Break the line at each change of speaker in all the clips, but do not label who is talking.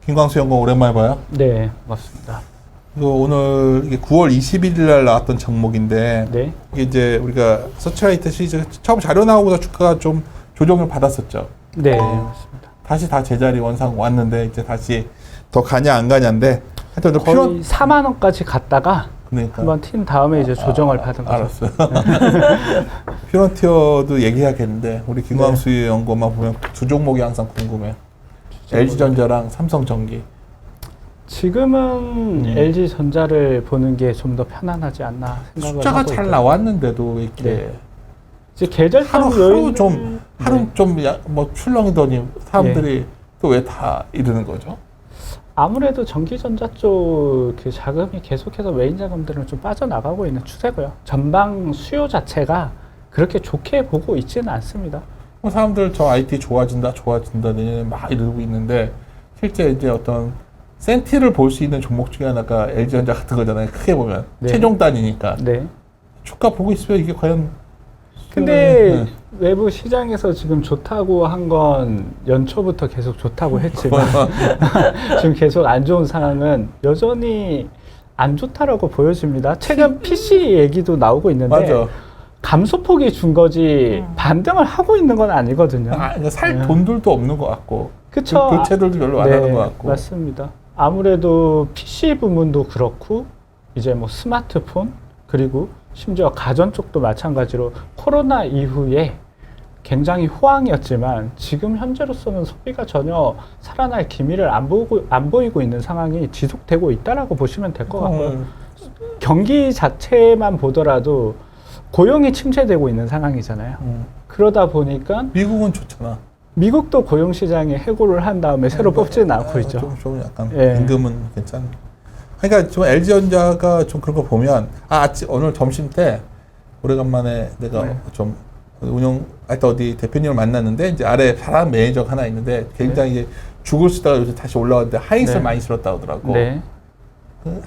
김광수 연구원 오랜만에 봐요.
네, 맞습니다.
이거 오늘 이게 9월 21일 날 나왔던 종목인데
네.
이게 이제 우리가 서치라이트 시리즈 처음 자료 나오고서 주가가 좀 조정을 받았었죠.
네, 맞습니다.
다시 다 제자리 원상 왔는데 이제 다시 더 가냐 안 가냐인데 하여튼 또
거의 4만 원까지 갔다가
그러니까
한번 튄 다음에 이제 조정을 받은 거죠.
알았어요. 피런티어도 얘기해야겠는데 우리 김광수 연구원만 보면 두 종목이 항상 궁금해요. LG전자랑 삼성전기.
지금은 LG전자를 보는 게 좀 더 편안하지 않나 생각을
숫자가
하고
잘
있거든요.
나왔는데도 왜 이렇게
네. 이제 계절성
하루
요인
좀 뭐 출렁이더니 사람들이 또 왜 다 이러는 거죠?
아무래도 전기전자 쪽 그 자금이 계속해서 외인 자금들은 좀 빠져나가고 있는 추세고요. 전방 수요 자체가 그렇게 좋게 보고 있지는 않습니다.
사람들 저 IT 좋아진다 내년에 막 이러고 있는데 실제 이제 어떤 센티를 볼 수 있는 종목 중에 하나가 LG전자 같은 거잖아요. 크게 보면
네.
최종 단위니까
네.
주가 보고 있으면 이게 과연
근데 외부 시장에서 지금 좋다고 한 건 연초부터 계속 좋다고 했지만 지금 계속 안 좋은 상황은 여전히 안 좋다라고 보여집니다. 최근 PC 얘기도 나오고 있는데
맞아.
감소폭이 준 거지 반등을 하고 있는 건 아니거든요.
그러니까 살 돈들도 없는 것 같고
그쵸.
교체들도 별로 안 하는 것 같고
맞습니다. 아무래도 PC 부문도 그렇고 이제 뭐 스마트폰 그리고 심지어 가전 쪽도 마찬가지로 코로나 이후에 굉장히 호황이었지만 지금 현재로서는 소비가 전혀 살아날 기미를 안 보이고 있는 상황이 지속되고 있다라고 보시면 될 것 같고요. 경기 자체만 보더라도 고용이 침체되고 있는 상황이잖아요. 그러다 보니까
미국은 좋잖아.
미국도 고용 시장에 해고를 한 다음에 새로 뽑지는 않고 있죠.
좀 약간
예.
임금은 괜찮. 그러니까 좀 LG전자가 좀 그런 거 보면 오늘 점심 때 오래간만에 내가 좀 하여튼 어디 대표님을 만났는데 이제 아래 사람 매니저가 하나 있는데 굉장히 이제 죽을 쓰다가 요새 다시 올라왔는데 하이스를 많이 실었다고 하더라고.
네.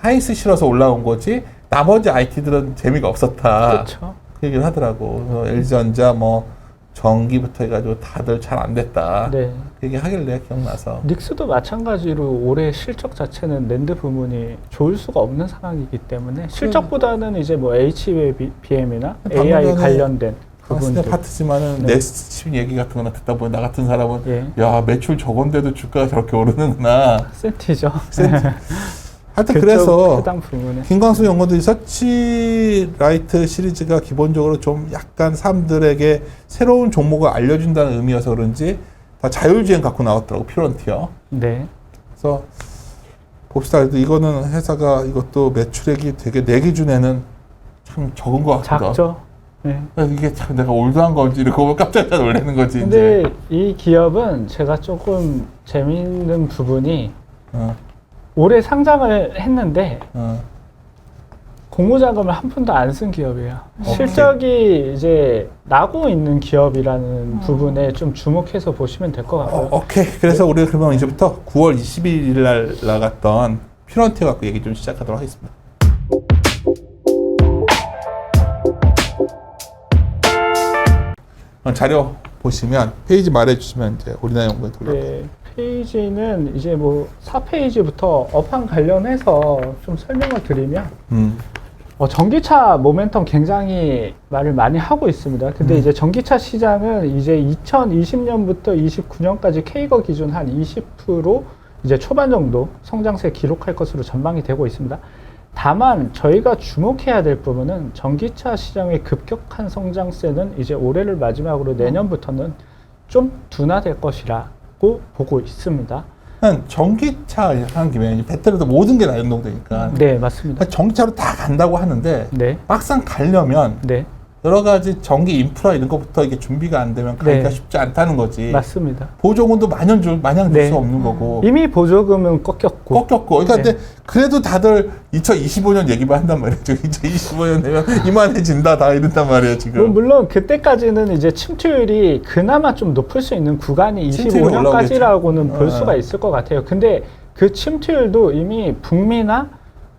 하이스 실어서 올라온 거지 나머지 IT들은 재미가 없었다.
그렇죠.
그 얘기를 하더라고. 그래서 LG전자 뭐 전기부터 해가지고 다들 잘 안 됐다.
네.
그 얘기 하길래 기억나서.
닉스도 마찬가지로 올해 실적 자체는 랜드 부문이 좋을 수가 없는 상황이기 때문에 실적보다는 이제 뭐 HBM이나 AI 관련된 부분들.
파트지만은
네.
넥스트 얘기 같은 거나 듣다 보면 나 같은 사람은 야 매출 저건데도 주가가 저렇게 오르는구나.
센티죠.
하여튼 그래서
해당 부문에.
김광수 연구원도 이 서치라이트 시리즈가 기본적으로 좀 약간 사람들에게 새로운 종목을 알려준다는 의미여서 그런지 다 자율주행 갖고 나왔더라고. 피런티어.
네.
그래서 봅시다. 이거는 회사가 이것도 매출액이 되게 내 기준에는 참 적은 것 같기도 하고.
작죠. 네.
이게 참 내가 올드한 건지 이러고 보면 깜짝 놀라는 거지.
근데
이제.
이 기업은 제가 조금 재미있는 부분이 올해 상장을 했는데 공모자금을 한 푼도 안 쓴 기업이에요. 실적이 이제 나고 있는 기업이라는 부분에 좀 주목해서 보시면 될 것 같고요.
오케이. 그래서 우리가 그러면 이제부터 9월 21일 날 나갔던 피런티어 갖고 얘기 좀 시작하도록 하겠습니다. 자료 보시면 페이지 말해주시면 이제 우리나라 연구에 돌아가요.
네, 페이지는 이제 뭐 4페이지부터 업황 관련해서 좀 설명을 드리면 전기차 모멘텀 굉장히 말을 많이 하고 있습니다. 근데 이제 전기차 시장은 이제 2020년부터 29년까지 K거 기준 한 20% 이제 초반 정도 성장세 기록할 것으로 전망이 되고 있습니다. 다만 저희가 주목해야 될 부분은 전기차 시장의 급격한 성장세는 이제 올해를 마지막으로 내년부터는 좀 둔화될 것이라고 보고 있습니다.
전기차 하는 김에 배터리도 모든 게 다 연동되니까
네, 맞습니다.
전기차로 다 간다고 하는데
네.
막상 가려면
네.
여러 가지 전기 인프라 이런 것부터 이게 준비가 안 되면 가기가 쉽지 않다는 거지.
맞습니다.
보조금도 마냥 줄 수 없는 거고.
이미 보조금은 꺾였고.
그러니까 근데 그래도 다들 2025년 얘기만 한단 말이에요. 2025년 되면 이만해진다 다 이런단 말이에요 지금.
물론 그때까지는 이제 침투율이 그나마 좀 높을 수 있는 구간이 25년까지라고는 볼 수가 있을 것 같아요. 근데 그 침투율도 이미 북미나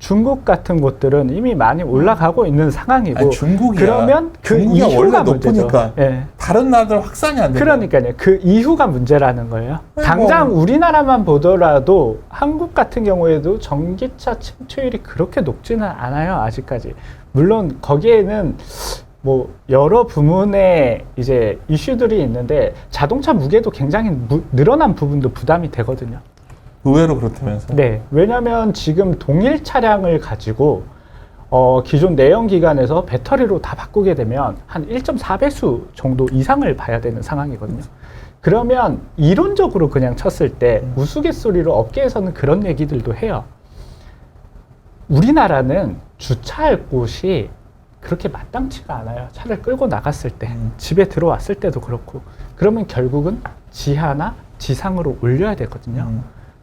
중국 같은 곳들은 이미 많이 올라가고 있는 상황이고
아니, 중국이야.
그러면 그
중국이
이후가
원래
문제죠.
높으니까
예.
다른 나라들 확산이 안 돼.
그러니까요. 그 이후가 문제라는 거예요.
아니,
당장
뭐.
우리나라만 보더라도 한국 같은 경우에도 전기차 침투율이 그렇게 높지는 않아요. 아직까지. 물론 거기에는 뭐 여러 부문의 이제 이슈들이 있는데 자동차 무게도 굉장히 늘어난 부분도 부담이 되거든요.
의외로 그렇다면서.
네. 왜냐하면 지금 동일 차량을 가지고 기존 내연기관에서 배터리로 다 바꾸게 되면 한 1.4배수 정도 이상을 봐야 되는 상황이거든요. 그러면 이론적으로 그냥 쳤을 때 우스갯소리로 업계에서는 그런 얘기들도 해요. 우리나라는 주차할 곳이 그렇게 마땅치가 않아요. 차를 끌고 나갔을 때, 집에 들어왔을 때도 그렇고. 그러면 결국은 지하나 지상으로 올려야 되거든요.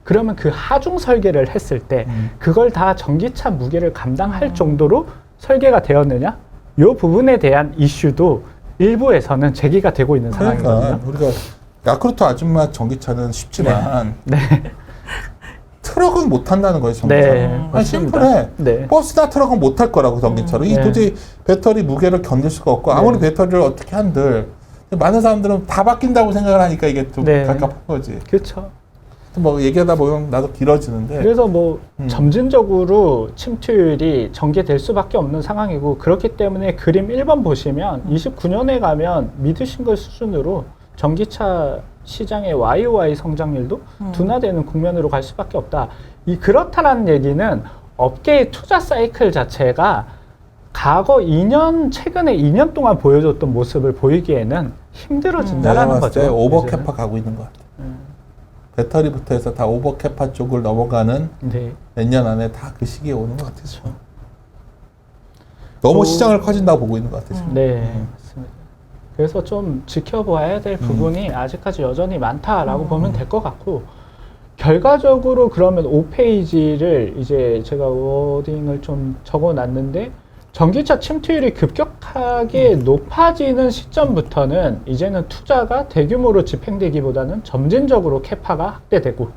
그러면 그 하중 설계를 했을 때 그걸 다 전기차 무게를 감당할 정도로 설계가 되었느냐? 이 부분에 대한 이슈도 일부에서는 제기가 되고 있는 상황이거든요.
그러니까 우리가 야쿠르트 아줌마 전기차는 쉽지만
네.
트럭은 못 탄다는 거예요, 전기차로.
네,
아니,
맞습니다.
심플해.
네.
버스나 트럭은 못 탈 거라고, 전기차로. 이
네.
도저히 배터리 무게를 견딜 수가 없고, 아무리 배터리를 어떻게 한들, 많은 사람들은 다 바뀐다고 생각을 하니까 이게 좀
네.
갑갑한 거지.
그렇죠.
뭐 얘기하다 보면 나도 길어지는데.
그래서 뭐 점진적으로 침투율이 전개될 수밖에 없는 상황이고 그렇기 때문에 그림 1번 보시면 29년에 가면 미드 싱글 수준으로 전기차 시장의 YOY 성장률도 둔화되는 국면으로 갈 수밖에 없다. 그렇다라는 얘기는 업계의 투자 사이클 자체가 과거 2년, 최근에 2년 동안 보여줬던 모습을 보이기에는
내가
힘들어진다라는
봤을 때
거죠.
오버캐파 가고 있는 것 같아. 배터리부터 해서 다 오버캐파 쪽을 넘어가는
네.
몇 년 안에 다 그 시기에 오는 것 같아서. 너무 시장을 커진다고 보고 있는 것 같아서.
네, 맞습니다. 그래서 좀 지켜봐야 될 부분이 아직까지 여전히 많다라고 보면 될 것 같고, 결과적으로 그러면 5페이지를 이제 제가 워딩을 좀 적어 놨는데, 전기차 침투율이 급격하게 높아지는 시점부터는 이제는 투자가 대규모로 집행되기보다는 점진적으로 캐파가 확대되고,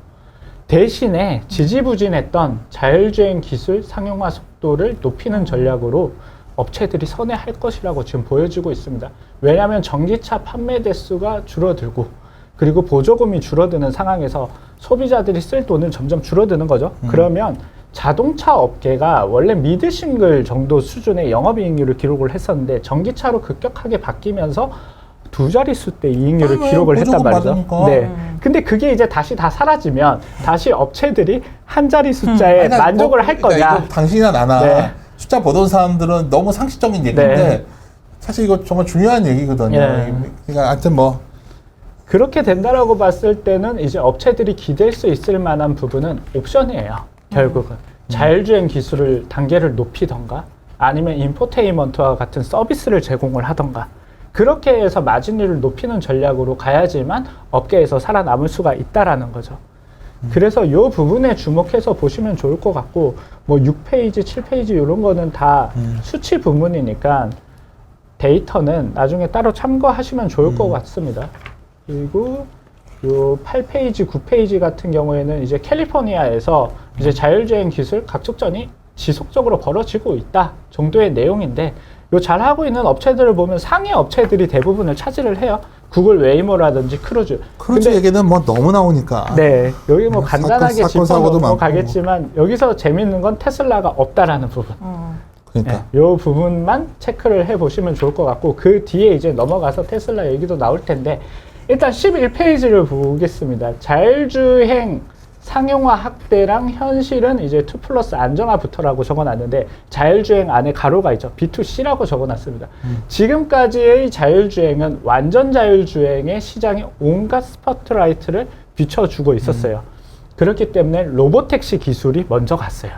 대신에 지지부진했던 자율주행 기술 상용화 속도를 높이는 전략으로 업체들이 선회할 것이라고 지금 보여지고 있습니다. 왜냐하면 전기차 판매 대수가 줄어들고 그리고 보조금이 줄어드는 상황에서 소비자들이 쓸 돈은 점점 줄어드는 거죠. 그러면 자동차 업계가 원래 미드 싱글 정도 수준의 영업이익률을 기록을 했었는데 전기차로 급격하게 바뀌면서 두 자릿수 때 이익률을 기록을 했단 말이죠.
받으니까.
네. 근데 그게 이제 다시 다 사라지면 다시 업체들이 한 자리 숫자에
아니,
만족을 할 거냐.
이거 당신이나 나나
네.
숫자 보던 사람들은 너무 상식적인 얘기인데
네.
사실 이거 정말 중요한 얘기거든요.
네.
그러니까 하여튼 뭐
그렇게 된다라고 봤을 때는 이제 업체들이 기댈 수 있을 만한 부분은 옵션이에요. 결국은 자율주행 기술을 단계를 높이던가 아니면 인포테인먼트와 같은 서비스를 제공을 하던가 그렇게 해서 마진율을 높이는 전략으로 가야지만 업계에서 살아남을 수가 있다라는 거죠. 그래서 이 부분에 주목해서 보시면 좋을 것 같고 뭐 6페이지, 7페이지 이런 거는 다 수치 부문이니까 데이터는 나중에 따로 참고하시면 좋을 것 같습니다. 그리고 요 8페이지, 9페이지 같은 경우에는 이제 캘리포니아에서 이제 자율주행 기술 각축전이 지속적으로 벌어지고 있다 정도의 내용인데 요 잘하고 있는 업체들을 보면 상위 업체들이 대부분을 차지를 해요. 구글 웨이모라든지 크루즈.
크루즈 얘기는 뭐 너무 나오니까.
네, 여기 뭐 간단하게
사고도 많고.
짚어가겠지만 여기서 재밌는 건 테슬라가 없다라는 부분.
그러니까.
네, 요 부분만 체크를 해보시면 좋을 것 같고 그 뒤에 이제 넘어가서 테슬라 얘기도 나올 텐데 일단 11페이지를 보겠습니다. 자율주행 상용화 확대랑 현실은 이제 2 플러스 안정화부터라고 적어놨는데 자율주행 안에 가로가 있죠. B2C라고 적어놨습니다. 지금까지의 자율주행은 완전 자율주행의 시장에 온갖 스포트라이트를 비춰주고 있었어요. 그렇기 때문에 로보택시 기술이 먼저 갔어요.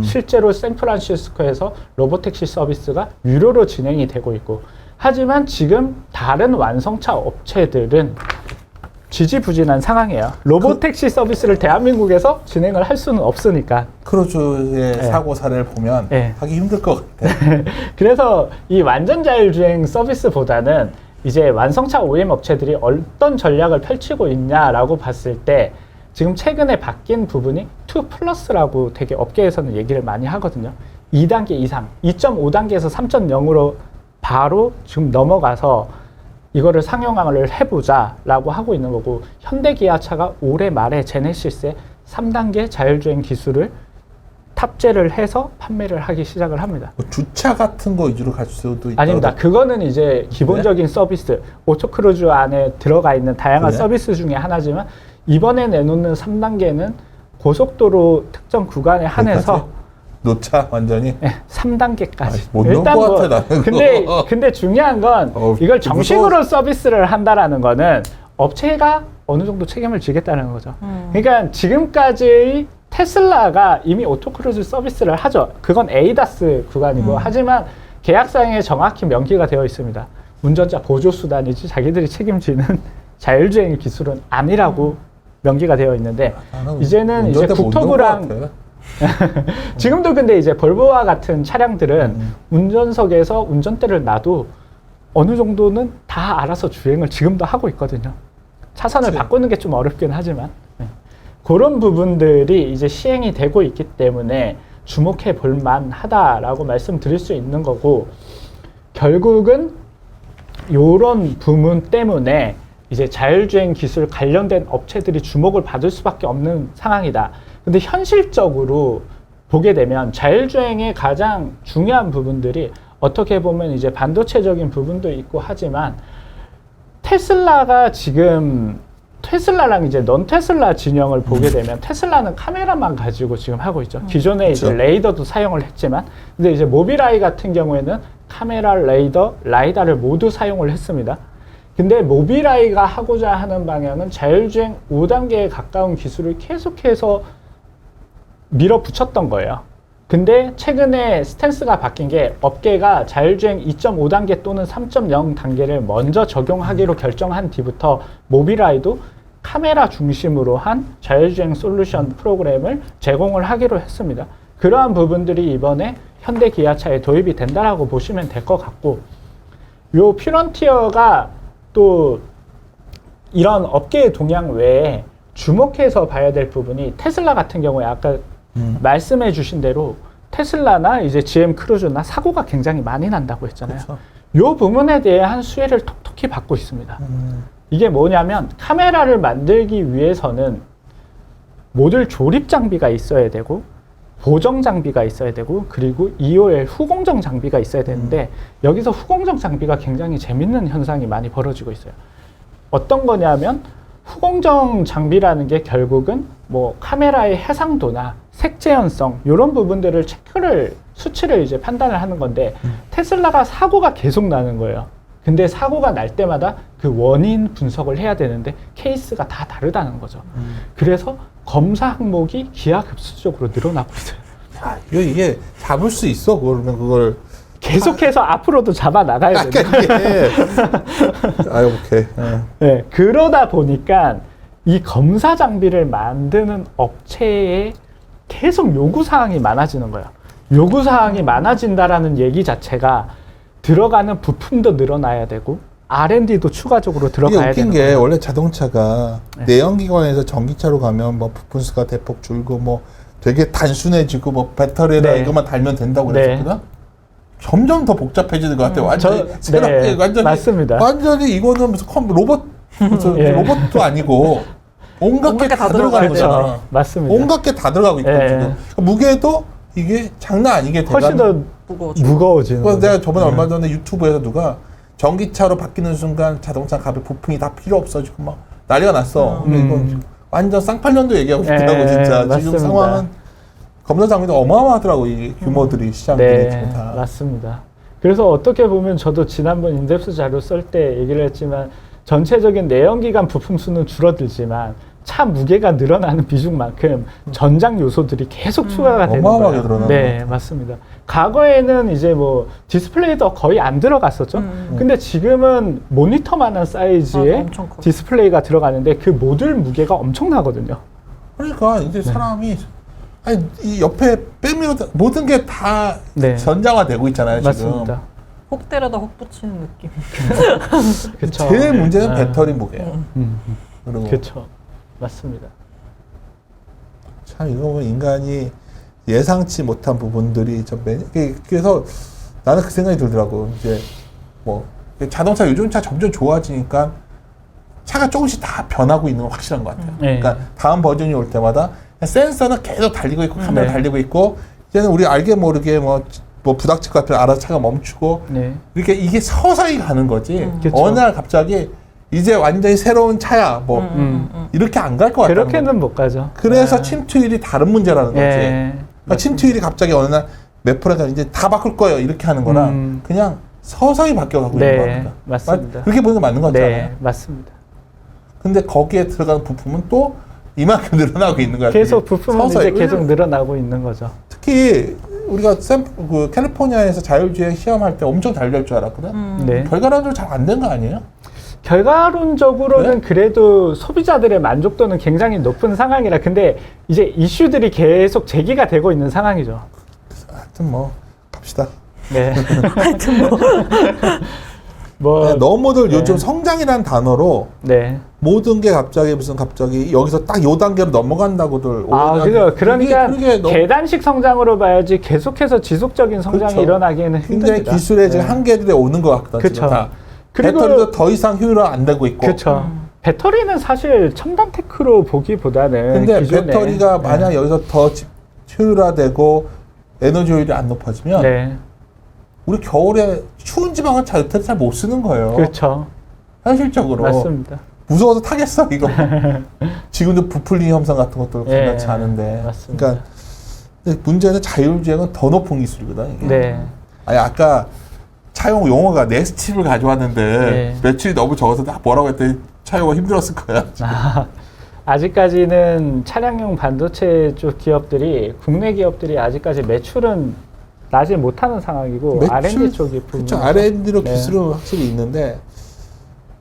실제로 샌프란시스코에서 로보택시 서비스가 유료로 진행이 되고 있고 하지만 지금 다른 완성차 업체들은 지지부진한 상황이에요. 로보택시 서비스를 대한민국에서 진행을 할 수는 없으니까.
크루즈의
네.
사고 사례를 보면
네.
하기 힘들 것 같아.
그래서 이 완전 자율주행 서비스보다는 이제 완성차 OEM 업체들이 어떤 전략을 펼치고 있냐라고 봤을 때 지금 최근에 바뀐 부분이 M.2 플러스라고 되게 업계에서는 얘기를 많이 하거든요. 2단계 이상, 2.5단계에서 3.0으로 바로 지금 넘어가서 이거를 상용화를 해보자라고 하고 있는 거고, 현대기아차가 올해 말에 제네시스에 3단계 자율주행 기술을 탑재를 해서 판매를 하기 시작을 합니다.
뭐 주차 같은 거 위주로 갈 수도 있다.
아닙니다. 그거는 이제 기본적인 서비스, 오토크루즈 안에 들어가 있는 다양한
그래?
서비스 중에 하나지만, 이번에 내놓는 3단계는 고속도로 특정 구간에 한해서
놓자 완전히.
네, 3단계까지.
못 넣을 것 같아, 나는 그거.
근데 중요한 건 이걸 정식으로 서비스를 한다라는 거는 업체가 어느 정도 책임을 지겠다는 거죠. 그러니까 지금까지 테슬라가 이미 오토크루즈 서비스를 하죠. 그건 에이다스 구간이고, 하지만 계약상에 정확히 명기가 되어 있습니다. 운전자 보조수단이지 자기들이 책임지는 자율주행 기술은 아니라고 명기가 되어 있는데, 이제는 이제 국토부랑 지금도 근데 이제 볼보와 같은 차량들은 운전석에서 운전대를 놔도 어느 정도는 다 알아서 주행을 지금도 하고 있거든요. 차선을 바꾸는 게 좀 어렵긴 하지만, 그런 부분들이 이제 시행이 되고 있기 때문에 주목해 볼 만하다라고 말씀드릴 수 있는 거고, 결국은 이런 부분 때문에 이제 자율주행 기술 관련된 업체들이 주목을 받을 수밖에 없는 상황이다. 근데 현실적으로 보게 되면 자율주행의 가장 중요한 부분들이 어떻게 보면 이제 반도체적인 부분도 있고 하지만, 테슬라가 지금 테슬라랑 이제 넌 테슬라 진영을 보게 되면 테슬라는 카메라만 가지고 지금 하고 있죠. 기존에 이제 레이더도 사용을 했지만, 근데 이제 모빌아이 같은 경우에는 카메라, 레이더, 라이다를 모두 사용을 했습니다. 근데 모빌아이가 하고자 하는 방향은 자율주행 5단계에 가까운 기술을 계속해서 밀어붙였던 거예요. 근데 최근에 스탠스가 바뀐 게, 업계가 자율주행 2.5단계 또는 3.0 단계를 먼저 적용하기로 결정한 뒤부터 모빌아이도 카메라 중심으로 한 자율주행 솔루션 프로그램을 제공을 하기로 했습니다. 그러한 부분들이 이번에 현대기아차에 도입이 된다라고 보시면 될 것 같고, 요 퓨런티어가 또 이런 업계의 동향 외에 주목해서 봐야 될 부분이, 테슬라 같은 경우에 아까 말씀해 주신 대로 테슬라나 이제 GM 크루즈나 사고가 굉장히 많이 난다고 했잖아요.
그렇죠.
요 부분에 대한 수혜를 톡톡히 받고 있습니다. 이게 뭐냐면, 카메라를 만들기 위해서는 모듈 조립 장비가 있어야 되고, 보정 장비가 있어야 되고, 그리고 EOL 후공정 장비가 있어야 되는데, 여기서 후공정 장비가 굉장히 재밌는 현상이 많이 벌어지고 있어요. 어떤 거냐면, 후공정 장비라는 게 결국은 뭐 카메라의 해상도나 색재현성 이런 부분들을 수치를 이제 판단을 하는 건데, 테슬라가 사고가 계속 나는 거예요. 근데 사고가 날 때마다 그 원인 분석을 해야 되는데 케이스가 다 다르다는 거죠. 그래서 검사 항목이 기하급수적으로 늘어나고 있어요.
야, 이게 잡을 수 있어. 그러면 그걸
계속해서 앞으로도 잡아 나가야 돼요.
오케이.
네, 그러다 보니까 이 검사 장비를 만드는 업체에 계속 요구 사항이 많아지는 거예요. 요구 사항이 많아진다라는 얘기 자체가 들어가는 부품도 늘어나야 되고 R&D도 추가적으로 들어가야
이게 웃긴
되는
게,
거예요.
원래 자동차가 내연기관에서 전기차로 가면 뭐 부품 수가 대폭 줄고 뭐 되게 단순해지고 뭐 배터리나 이것만 달면 된다고 그랬었거든. 점점 더 복잡해지는 것 같아요. 완전히 완전히
맞습니다.
완전히 이거는 무슨 로봇 로봇도 아니고 온갖 게 다 들어가는 거잖아.
맞습니다.
온갖 게 다 들어가고 있거든. 지금. 무게도 이게 장난 아니게
훨씬 더 무거워지는
거죠. 내가 저번에 얼마 전에 유튜브에서 누가 전기차로 바뀌는 순간 자동차 가격 부품이 다 필요 없어지고 막 난리가 났어. 근데 이건 완전 쌍팔년도 얘기하고 싶더라고 진짜.
맞습니다.
지금 상황은 검사 장비도 어마어마하더라고, 이 규모들이 시장들이 지금 다.
맞습니다. 그래서 어떻게 보면 저도 지난번 인덱스 자료 쓸 때 얘기를 했지만, 전체적인 내연기관 부품 수는 줄어들지만 차 무게가 늘어나는 비중만큼 전장 요소들이 계속 추가가 되는 거예요.
어마어마하게 늘어나는
네, 맞습니다. 과거에는 이제 뭐 디스플레이도 거의 안 들어갔었죠. 근데 지금은 모니터만한 사이즈의 디스플레이가 들어가는데 그 모듈 무게가 엄청나거든요.
그러니까 이제 사람이 아니, 이 옆에 빼면 모든 게 다 전장화되고 있잖아요.
맞습니다.
지금.
혹 때려다 혹 붙이는 느낌.
그쵸.
제일 문제는 배터리 무게예요.
그렇죠. 맞습니다.
참. 참 이거 보면 인간이 예상치 못한 부분들이 그래서 나는 그 생각이 들더라고. 이제 뭐 자동차 요즘차 점점 좋아지니까 차가 조금씩 다 변하고 있는 건 확실한 것 같아요.
네.
그러니까 다음 버전이 올 때마다 센서는 계속 달리고 있고 카메라
네.
달리고 있고 이제는 우리 알게 모르게 뭐 부닥칠 것 같으면 알아서 차가 멈추고
네.
이렇게 이게 서서히 가는 거지.
그쵸.
어느 날 갑자기 이제 완전히 새로운 차야 뭐 이렇게 안 갈 것 같아요.
그렇게는 못 가죠.
그래서
네.
침투율이 다른 문제라는 거지.
예.
그러니까 침투율이 갑자기 어느 날 몇 프로가 이제 다 바꿀 거예요 이렇게 하는 거랑 그냥 서서히 바뀌어가고 있는
네,
겁니다.
맞습니다.
그렇게 보는 게 맞는 거 같잖아요.
네, 맞습니다.
근데 거기에 들어가는 부품은 또 이만큼 늘어나고 있는 거야.
계속
그게.
부품은
서서히.
이제 계속 늘어나고 있는 거죠.
특히 우리가 그 캘리포니아에서 자율주행 시험할 때 엄청 잘 될 줄 알았거든.
네.
결과론적으로 잘 안 된 거 아니에요?
결과론적으로는
네?
그래도 소비자들의 만족도는 굉장히 높은 상황이라 근데 이제 이슈들이 계속 제기가 되고 있는 상황이죠.
하여튼 뭐 갑시다.
네.
하여튼 뭐.
뭐
네, 너무들
네.
요즘 성장이라는 단어로
네.
모든 게 갑자기 여기서 딱 요 단계로 넘어간다고들.
그죠. 그러니까
그게 너무
계단식 성장으로 봐야지 계속해서 지속적인 성장이
그렇죠.
일어나기에는
굉장히
힘듭니다.
기술의 지금
네.
한계들이 오는 것 같거든요.
그쵸.
지금 다.
그리고-
배터리도 더 이상 효율화 안 되고 있고.
그렇죠. 배터리는 사실 첨단 테크로 보기보다는
근데
기존에-
배터리가
네.
만약 여기서 더 효율화되고 에너지 효율이 안 높아지면
네.
우리 겨울에 추운 지방은 잘 못 쓰는 거예요.
그렇죠.
현실적으로.
맞습니다.
무서워서 타겠어 이거. 지금도 부풀림 현상 같은 것도
예,
만만치 않은데.
맞습니다.
그러니까 근데 문제는 자율주행은 더 높은 기술이거든. 이게.
네.
아니 아까 차용 용어가 네스티브를 가져왔는데
네.
매출이 너무 적어서 나 뭐라고 했더니 차용가 힘들었을 거야.
아직까지는 차량용 반도체 쪽 기업들이 국내 기업들이 아직까지 매출은 나지 못하는 상황이고 R&D 쪽이
그렇죠.
부분이죠.
R&D로
네.
기술은 확실히 있는데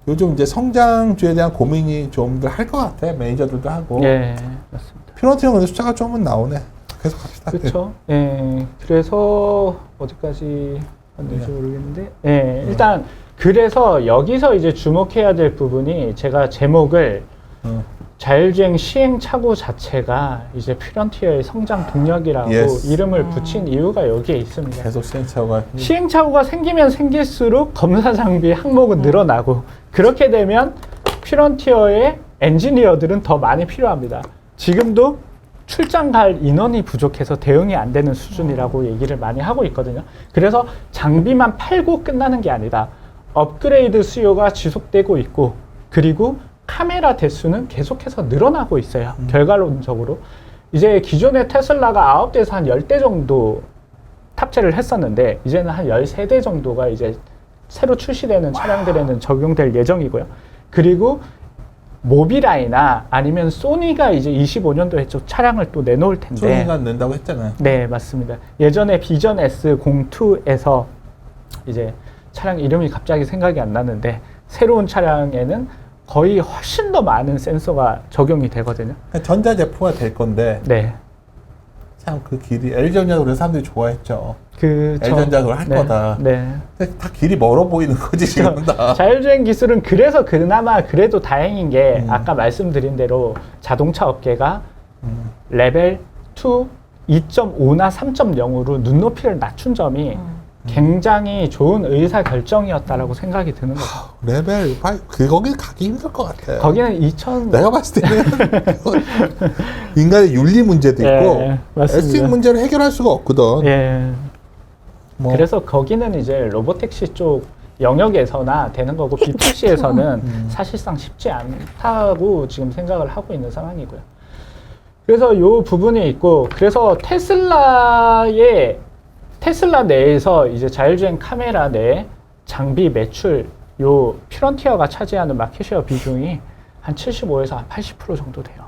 요즘 이제 성장주에 대한 고민이 좀들 할 것 같아. 매니저들도 하고.
네, 맞습니다.
피노티는 근데 숫자가 조금은 나오네. 계속 갑시다.
그렇죠. 예. 그래서 어디까지 왔는지 모르겠는데, 예. 일단 그래서 여기서 이제 주목해야 될 부분이 제가 제목을
어.
자율주행 시행착오 자체가 이제 퓨런티어의 성장 동력이라고
Yes.
이름을 붙인 이유가 여기에 있습니다.
계속 시행착오가
시행착오가 생기면 생길수록 검사 장비 항목은 늘어나고 그렇게 되면 퓨런티어의 엔지니어들은 더 많이 필요합니다. 지금도 출장 갈 인원이 부족해서 대응이 안 되는 수준이라고 얘기를 많이 하고 있거든요. 그래서 장비만 팔고 끝나는 게 아니라 업그레이드 수요가 지속되고 있고 그리고 카메라 대수는 계속해서 늘어나고 있어요. 결과론적으로. 이제 기존의 테슬라가 9대에서 한 10대 정도 탑재를 했었는데 이제는 한 13대 정도가 이제 새로 출시되는 차량들에는 적용될 예정이고요. 그리고 모비라이나 아니면 소니가 이제 25년도에 좀 차량을 또 내놓을 텐데
소니가 낸다고 했잖아요.
네, 맞습니다. 예전에 비전 S02에서 이제 차량 이름이 갑자기 생각이 안 나는데 새로운 차량에는 거의 훨씬 더 많은 센서가 적용이 되거든요.
전자제품화 될 건데
네.
참 그 길이 LG전자도 그래서 사람들이 좋아했죠.
그
L전자 그걸 할 거다.
네.
근데 다 길이 멀어 보이는 거지 지금 다.
자율주행 기술은 그래서 그나마 그래도 다행인 게 아까 말씀드린 대로 자동차 업계가 레벨 2, 2.5나 3.0으로 눈높이를 낮춘 점이 굉장히 좋은 의사 결정이었다라고 생각이 드는 거죠.
레벨 5 거기 가기 힘들 것 같아.
거기는 2000
내가 봤을 때는 인간의 윤리 문제도
예,
있고
맞습니다.
에틱 문제를 해결할 수가 없거든.
예.
뭐.
그래서 거기는 이제 로보택시 쪽 영역에서나 되는 거고 B2C에서는 사실상 쉽지 않다고 지금 생각을 하고 있는 상황이고요. 그래서 이 부분이 있고 그래서 테슬라 내에서 이제 자율주행 카메라 내 장비 매출 요 퓨런티어가 차지하는 마켓쉐어 비중이 한 75에서 한 80% 정도 돼요.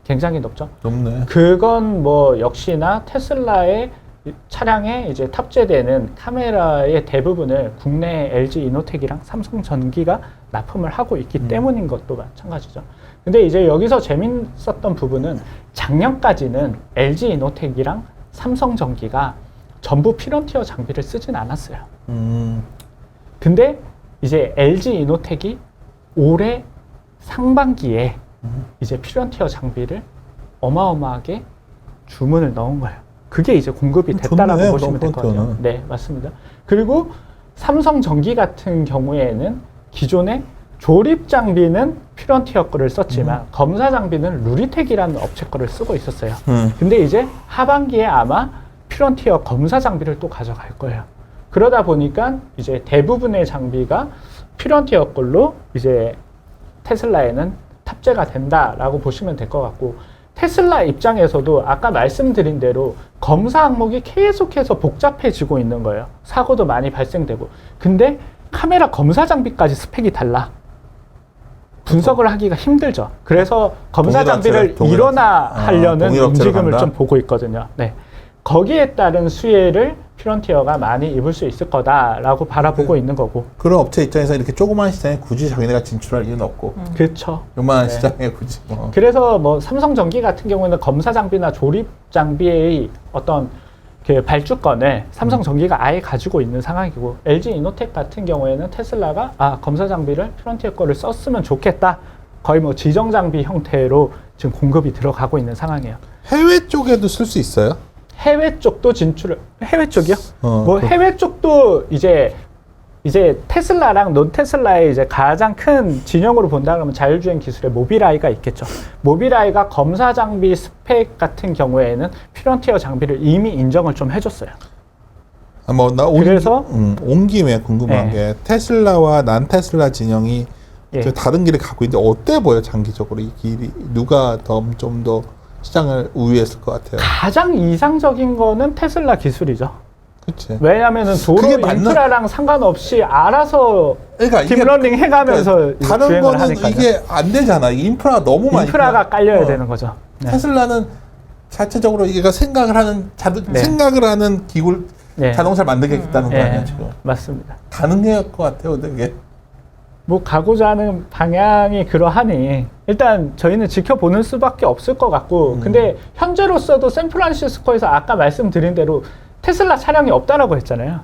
굉장히 높죠.
높네.
그건 뭐 역시나 테슬라의 차량에 이제 탑재되는 카메라의 대부분을 국내 LG 이노텍이랑 삼성전기가 납품을 하고 있기 때문인 것도 마찬가지죠. 근데 이제 여기서 재밌었던 부분은 작년까지는 LG 이노텍이랑 삼성전기가 전부 퓨런티어 장비를 쓰진 않았어요. 근데 이제 LG 이노텍이 올해 상반기에 이제 퓨런티어 장비를 어마어마하게 주문을 넣은 거예요. 그게 이제 공급이 됐다라고
좋네,
보시면 될 것 같아요.
그거는.
네, 맞습니다. 그리고 삼성전기 같은 경우에는 기존에 조립 장비는 퓨런티어 거를 썼지만 검사 장비는 루리텍이라는 업체 거를 쓰고 있었어요. 근데 이제 하반기에 아마 퓨런티어 검사 장비를 또 가져갈 거예요. 그러다 보니까 이제 대부분의 장비가 퓨런티어 걸로 이제 테슬라에는 탑재가 된다라고 보시면 될 것 같고, 테슬라 입장에서도 아까 말씀드린 대로 검사 항목이 계속해서 복잡해지고 있는 거예요. 사고도 많이 발생되고. 근데 카메라 검사 장비까지 스펙이 달라. 분석을 하기가 힘들죠. 그래서 검사 장비를 일원화하려는
동일 업체로
움직임을
간다?
좀 보고 있거든요. 네. 거기에 따른 수혜를 퓨런티어가 많이 입을 수 있을 거다라고 바라보고 있는 거고.
그런 업체 입장에서 이렇게 조그만 시장에 굳이 자기네가 진출할 이유는 없고
그렇죠.
요만한
네.
시장에 굳이 뭐.
그래서 뭐 삼성전기 같은 경우에는 검사 장비나 조립 장비의 어떤 그 발주권을 삼성전기가 아예 가지고 있는 상황이고, LG 이노텍 같은 경우에는 테슬라가 검사 장비를 퓨런티어 거를 썼으면 좋겠다. 거의 뭐 지정 장비 형태로 지금 공급이 들어가고 있는 상황이에요.
해외 쪽에도 쓸 수 있어요?
해외 쪽도 진출을, 해외 쪽이요? 뭐
그-
해외 쪽도 이제 테슬라랑 논 테슬라의 이제 가장 큰 진영으로 본다 그러면 자율주행 기술의 모빌아이가 있겠죠. 모빌아이가 검사 장비 스펙 같은 경우에는 퓨런티어 장비를 이미 인정을 좀 해줬어요. 그래서
온 김에 궁금한
네.
게 테슬라와 난 테슬라 진영이
예.
다른 길을 갖고 있는데 어때 보여 장기적으로 이 길이 누가 좀 더 시장을 우위했을 것 같아요.
가장 이상적인 거는 테슬라 기술이죠.
그렇지.
왜냐하면은 도로
그게 맞나?
인프라랑 상관없이 알아서
그러니까 이게
딥러닝 해가면서 이제
다른
주행을
거는
하니까요.
이게 안 되잖아. 이게 인프라가 너무 많이
인프라가 깔려야
어.
되는 거죠. 네.
테슬라는 자체적으로 얘가 생각을 하는 생각을 하는 기구
네.
자동차를 만들겠다는 거
예,
아니야 지금.
맞습니다.
가능할 것 같아요, 되게.
뭐 가고자 하는 방향이 그러하니 일단 저희는 지켜보는 수밖에 없을 것 같고, 근데 현재로서도 샌프란시스코에서 아까 말씀드린 대로 테슬라 차량이 없다라고 했잖아요.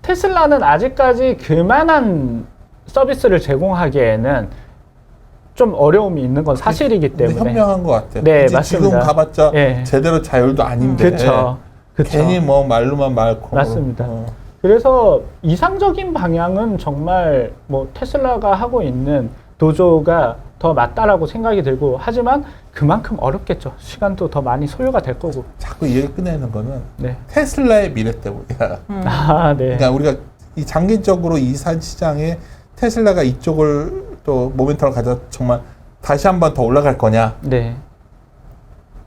테슬라는 아직까지 그만한 서비스를 제공하기에는 좀 어려움이 있는 건 사실이기
근데
때문에.
현명한 것 같아요.
네,
이제
맞습니다.
지금 가봤자
예.
제대로 자율도 아닌데.
그렇죠.
괜히 뭐 말로만 많고.
맞습니다. 그래서 이상적인 방향은 정말 뭐 테슬라가 하고 있는 도조가 더 맞다라고 생각이 들고, 하지만 그만큼 어렵겠죠. 시간도 더 많이 소요가 될 거고.
자꾸 이 얘기 꺼내는 거는
네.
테슬라의 미래 때문이야.
아, 네.
그러니까 우리가 이 장기적으로 이 시장에 테슬라가 이쪽을 또 모멘텀을 가져 정말 다시 한번 더 올라갈 거냐,
네.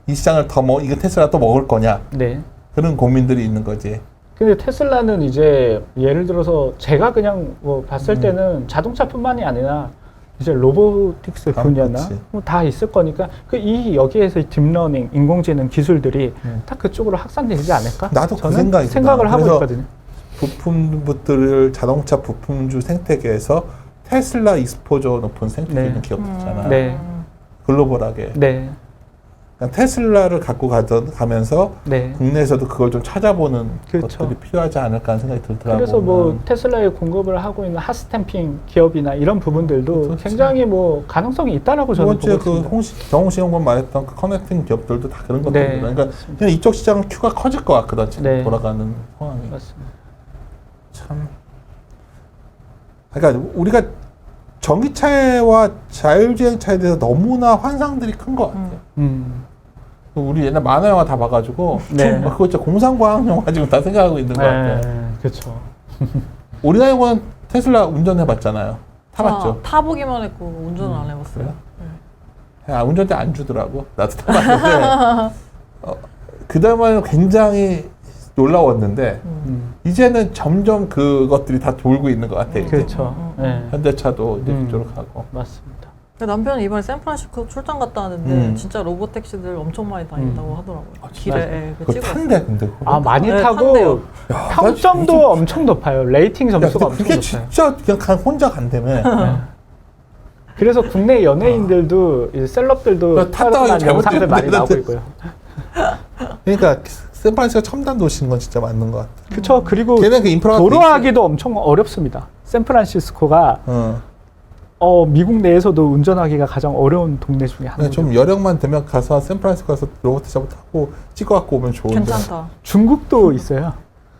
이 시장을 이거 테슬라 또 먹을 거냐,
네.
그런 고민들이 있는 거지.
근데 테슬라는 이제 예를 들어서 제가 그냥 뭐 봤을 때는 자동차뿐만이 아니라 이제 로보틱스 분야나
그치.
뭐 다 있을 거니까 여기에서 딥러닝, 인공지능 기술들이 다 그쪽으로 확산되지 않을까?
나도 그
저는
생각이구나.
생각을 하고
그래서
있거든요.
부품들을 자동차 부품주 생태계에서 테슬라 익스포저 높은 생태계
네.
있는 기업들 있잖아.
네.
글로벌하게.
네.
그러니까 테슬라를 갖고 가면서
네.
국내에서도 그걸 좀 찾아보는
그렇죠.
것들이 필요하지 않을까 하는 생각이 들더라고요.
그래서 뭐 테슬라에 공급을 하고 있는 핫스탬핑 기업이나 이런 부분들도
그렇지.
굉장히 뭐 가능성이 있다라고 저는
이번
보고
주에 그
있습니다.
정홍식 형번 말했던 그 커넥팅 기업들도 다 그런 것들이거든.
네.
그러니까 그냥 이쪽 시장은 큐가 커질 것 같거든. 지금
네.
돌아가는 상황이.
맞습니다.
참. 그러니까 우리가 전기차와 자율주행차에 대해서 너무나 환상들이 큰 것 같아요. 우리 옛날 만화 영화 다 봐가지고
네.
그거 진짜 공상과학 영화 지금 다 생각하고 있는 것 같아요.
그렇죠.
우리나라 형은 테슬라 운전해봤잖아요. 타봤죠.
타보기만 했고 운전은 안 해봤어요.
그래요? 운전대 안 주더라고. 나도 타봤는데 그 다음에는 굉장히 놀라웠는데 이제는 점점 그것들이 다 돌고 있는 것 같아요. 이제.
그렇죠. 네.
현대차도 이제 그쪽으로 가고.
맞습니다.
남편이 이번에 샌프란시스코 출장 갔다 왔는데 진짜 로봇 택시들 엄청 많이 다닌다고 하더라고요. 길에 예,
그거
찍었어요.
탄대 근데 그거.
많이
네,
타고
탄대요.
평점도 엄청 높아요. 레이팅
야,
점수가
근데
엄청
그게
높아요.
진짜 그냥 혼자 간다며.
그래서 국내 연예인들도 이제 셀럽들도
그러니까 탔다가
타고 간
잘못
영상들 많이
됐는데.
나오고 있고요.
그러니까 샌프란시스코 첨단 도시인 건 진짜 맞는 것 같아.
그렇죠. 그리고
걔네 그 인프라가
도로하기도 엄청 어렵습니다. 샌프란시스코가 미국 내에서도 운전하기가 가장 어려운 동네 중에 하나죠.
좀 여력만 되면 가서 샌프란시스코 가서 로봇 잡고 타고 찍어갖고 오면 좋은데.
괜찮다.
중국도 있어요.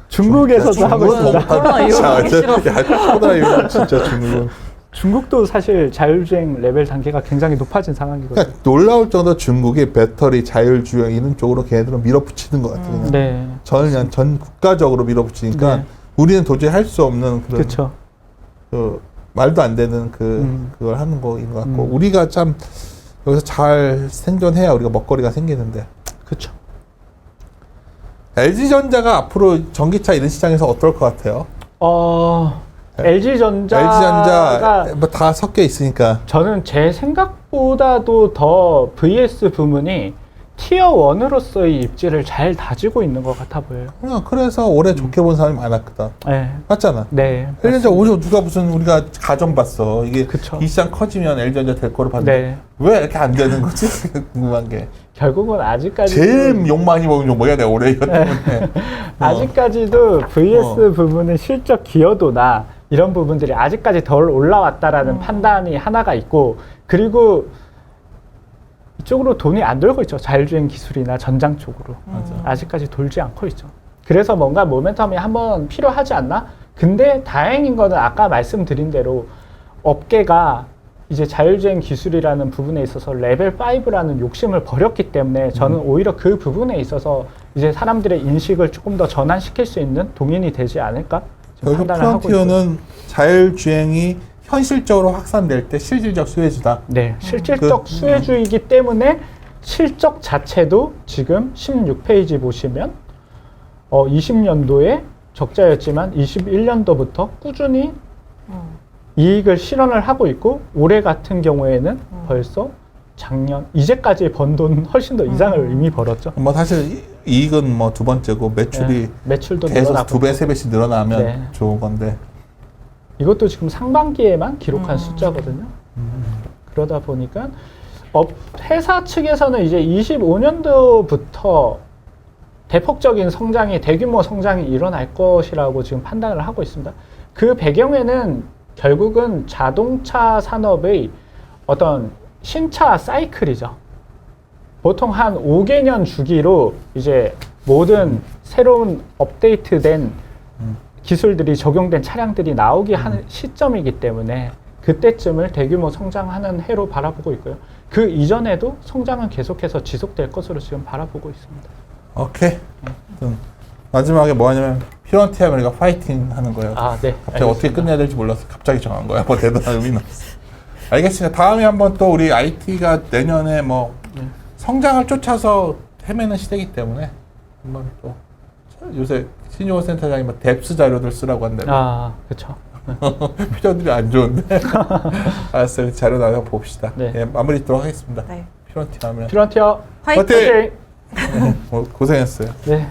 중국에서도 하고 있습니다.
코로나 이후로 하기 싫어서.
야, 코로나 이후로 진짜 중국은.
중국도 사실 자율주행 레벨 단계가 굉장히 높아진 상황이거든요.
그러니까 놀라울 정도 중국이 배터리 자율주행 이런 쪽으로 걔네들은 밀어붙이는 것 같아요. 그냥.
네.
전 국가적으로 밀어붙이니까
네.
우리는 도저히 할 수 없는 그런
그렇죠.
그 말도 안 되는 그걸 하는 거인 것 같고
음.
우리가 참 여기서 잘 생존해야 우리가 먹거리가 생기는데
그렇죠.
LG전자가 앞으로 전기차 이런 시장에서 어떨 것 같아요?
LG전자가
LG전자 뭐 다 섞여 있으니까
저는 제 생각보다도 더 VS 부문이 티어 1으로서의 입지를 잘 다지고 있는 것 같아 보여요.
그래서 올해 좋게 본 사람이 많았거든.
네.
맞잖아.
네.
LG전자 오히려 누가 무슨 우리가 가전 봤어. 이게
그쵸.
이 시장 커지면 LG전자 될 거로 봤는데
네.
왜 이렇게 안 되는 거지? 궁금한 게.
결국은 아직까지
제일 욕 많이 먹은 종목이야 내가 올해 이것 때문에.
아직까지도 VS 부분은 실적 기여도나 이런 부분들이 아직까지 덜 올라왔다라는 판단이 하나가 있고, 그리고 이쪽으로 돈이 안 돌고 있죠. 자율주행 기술이나 전장 쪽으로. 아직까지 돌지 않고 있죠. 그래서 뭔가 모멘텀이 한번 필요하지 않나? 근데 다행인 거는 아까 말씀드린 대로 업계가 이제 자율주행 기술이라는 부분에 있어서 레벨 5라는 욕심을 버렸기 때문에 저는 오히려 그 부분에 있어서 이제 사람들의 인식을 조금 더 전환시킬 수 있는 동인이 되지 않을까? 지금
결국
판단을 하고 있어요.
프론티어는 자율주행이 현실적으로 확산될 때 실질적 수혜주다.
네, 실질적 수혜주이기 때문에 실적 자체도 지금 16페이지 보시면 20년도에 적자였지만 21년도부터 꾸준히 이익을 실현을 하고 있고, 올해 같은 경우에는 벌써 작년 이제까지 번 돈 훨씬 더 이상을 이미 벌었죠.
뭐 사실 이익은 뭐 두 번째고 매출이
네, 매출도
계속
늘어나고
두 배, 세 배씩 늘어나면
네.
좋은 건데.
이것도 지금 상반기에만 기록한 숫자거든요. 그러다 보니까 회사 측에서는 이제 25년도부터 대폭적인 성장이, 대규모 성장이 일어날 것이라고 지금 판단을 하고 있습니다. 그 배경에는 결국은 자동차 산업의 어떤 신차 사이클이죠. 보통 한 5개년 주기로 이제 모든 새로운 업데이트된 기술들이 적용된 차량들이 나오기 하는 시점이기 때문에 그때쯤을 대규모 성장하는 해로 바라보고 있고요. 그 이전에도 성장은 계속해서 지속될 것으로 지금 바라보고 있습니다.
오케이. 마지막에 뭐 하냐면 피런티 하면 우리가 파이팅 하는 거예요.
아, 네.
갑자기 어떻게 끝내야 될지 몰라서 갑자기 정한 거야. 뭐 대단한 의미는 없어. 알겠습니다. 다음에 한번 또 우리 IT가 내년에 뭐 성장을 쫓아서 헤매는 시대이기 때문에 한번 또 요새 신용호 센터장이 뭐 뎁스 자료들 쓰라고 한다고.
아, 그렇죠.
표정들이 안 좋은데. 알았어요. 자료 나눠 봅시다.
네.
예, 마무리 하도록 하겠습니다.
네.
피런티 하면.
피런티어
파이팅!
파이팅! 고생했어요.
네.